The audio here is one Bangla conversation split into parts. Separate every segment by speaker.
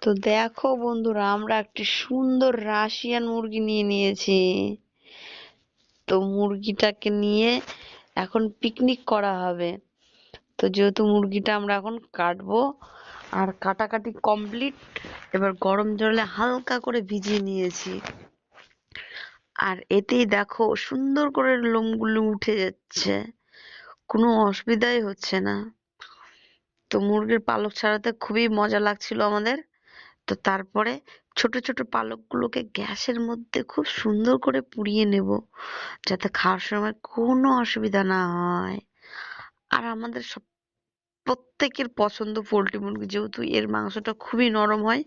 Speaker 1: তো দেখো বন্ধুরা, আমরা একটি সুন্দর রাশিয়ান মুরগি নিয়ে নিয়েছি। তো মুরগিটাকে নিয়ে এখন পিকনিক করা হবে। তো যেহেতু মুরগিটা আমরা এখন কাটবো, আর কাটাকাটি কমপ্লিট, এবার গরম জলে হালকা করে ভিজিয়ে নিয়েছি। আর এতেই দেখো সুন্দর করে লোমগুলো উঠে যাচ্ছে, কোনো অসুবিধাই হচ্ছে না। তো মুরগির পালক ছাড়াতে খুবই মজা লাগছিল আমাদের। তো তারপরে ছোট ছোট পালকগুলোকে গ্যাসের মধ্যে খুব সুন্দর করে পুড়িয়ে নেব, যাতে খাওয়ার সময় কোনো অসুবিধা না হয়। আর আমাদের সব প্রত্যেকের পছন্দ পোল্ট্রি মুরগি, যেহেতু এর মাংসটা খুবই নরম হয়,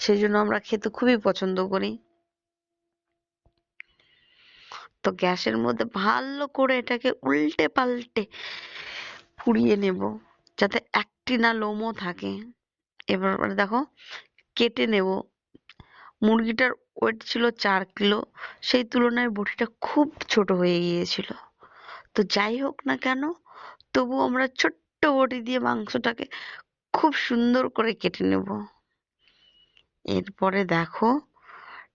Speaker 1: সেই জন্য আমরা খেতে খুবই পছন্দ করি। তো গ্যাসের মধ্যে ভালো করে এটাকে উল্টে পাল্টে পুড়িয়ে নেব, যাতে একটি না লোমও থাকে। এবার দেখো কেটে নেব। মুরগিটার ওয়েট ছিল 4 কিলো, সেই তুলনায় বটিটা খুব ছোট হয়ে গিয়েছিল। তো যাই হোক না কেন, তবু আমরা ছোট্ট বটি দিয়ে মাংসটাকে খুব সুন্দর করে কেটে নেব। এরপরে দেখো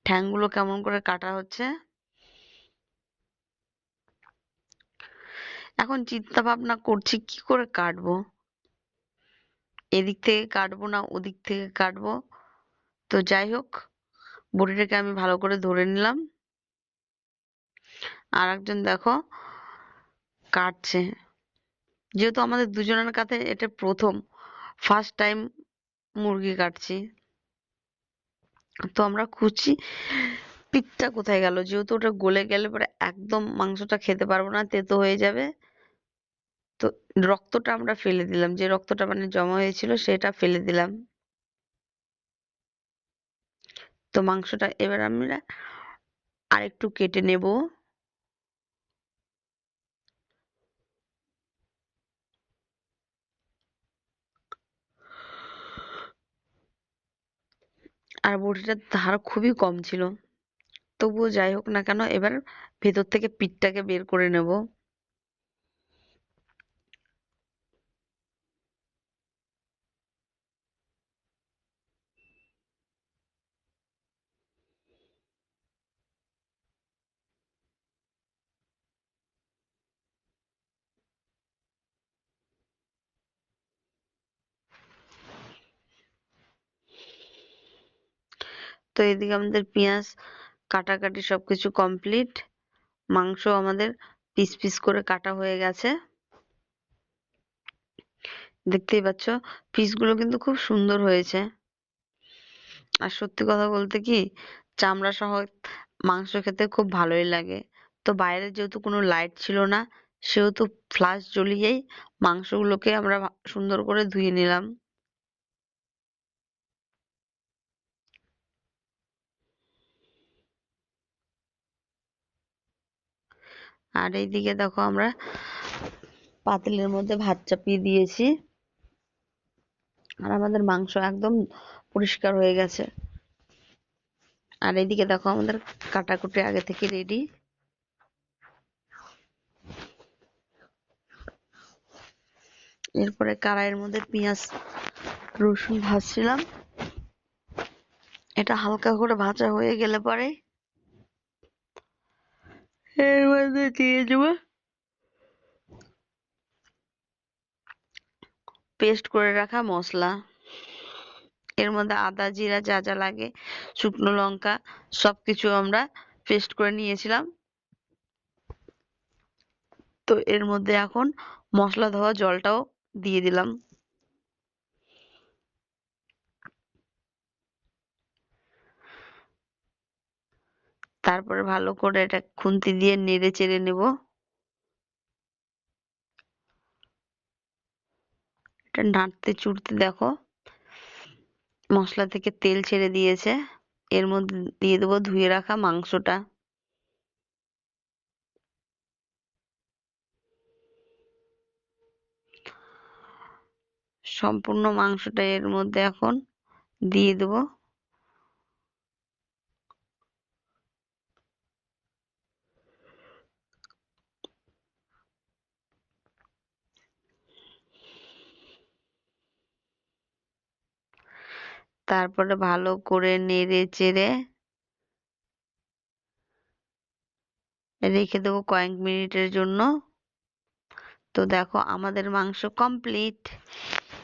Speaker 1: ঠ্যাংগুলো কেমন করে কাটা হচ্ছে। এখন চিন্তা ভাবনা করছি কি করে কাটবো, এদিক থেকে কাটবো না ওদিক থেকে কাটবো। তো যাই হোক, বটিটাকে আমি ভালো করে ধরে নিলাম। আর একজন দেখো কাটছে। যেহেতু আমাদের দুজনের কাছে এটা প্রথম, ফার্স্ট টাইম মুরগি কাটছি, তো আমরা খুঁজছি পিঠটা কোথায় গেল। যেহেতু ওটা গলে গেলে পরে একদম মাংসটা খেতে পারবো না, তেতো হয়ে যাবে। তো রক্তটা আমরা ফেলে দিলাম, যে রক্তটা মানে জমা হয়েছিল সেটা ফেলে দিলাম। তো মাংসটা এবার আমরা আরেকটু কেটে নেব। আর বটিটার ধার খুবই কম ছিল, তবুও যাই হোক না কেন, এবার ভেতর থেকে পিঠটাকে বের করে নেব। তো এদিকে আমাদের পেঁয়াজ কাটাকাটি সবকিছু কমপ্লিট, মাংস আমাদের পিস পিস করে কাটা হয়ে গেছে। দেখতেই পাচ্ছ পিসগুলো কিন্তু খুব সুন্দর হয়েছে। আর সত্যি কথা বলতে কি, চামড়া সহ মাংস খেতে খুব ভালোই লাগে। তো বাইরে যেহেতু কোনো লাইট ছিল না, সেহেতু ফ্ল্যাশ জ্বলিয়েই মাংসগুলোকে আমরা সুন্দর করে ধুয়ে নিলাম। আর এইদিকে দেখো আমরা পাতিলের মধ্যে ভাত চাপিয়ে দিয়েছি, আর আমাদের মাংস একদম পরিষ্কার হয়ে গেছে। আর এইদিকে দেখো আমাদের কাটাকুটি আগে থেকে রেডি। এরপরে কড়াইয়ের মধ্যে পেঁয়াজ রসুন ভাজছিলাম, এটা হালকা করে ভাজা হয়ে গেলে পরে এর মধ্যে দিয়ে দেবো পেস্ট করে রাখা মশলা। এর মধ্যে আদা জিরা যা যা লাগে, শুকনো লঙ্কা, সবকিছু আমরা পেস্ট করে নিয়েছিলাম। তো এর মধ্যে এখন মশলা ধোয়া জলটাও দিয়ে দিলাম। তারপরে ভালো করে এটা খুন্তি দিয়ে নেড়ে চেড়ে নেব। এটা নাড়তে চুড়তে দেখো মশলা থেকে তেল ছেড়ে দিয়েছে। এর মধ্যে দিয়ে দেবো ধুয়ে রাখা মাংসটা। সম্পূর্ণ মাংসটা এর মধ্যে এখন দিয়ে দেবো। তারপরে ভালো করে নেড়ে চেড়ে রেখে দেবো কয়েক মিনিটের জন্য। তো দেখো আমাদের মাংস কমপ্লিট।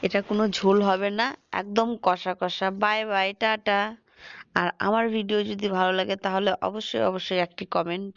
Speaker 1: এটা কোনো ঝোল হবে না, একদম কষা কষা। Bye bye, tata. আর আমার ভিডিও যদি ভালো লাগে তাহলে অবশ্যই অবশ্যই একটি কমেন্ট।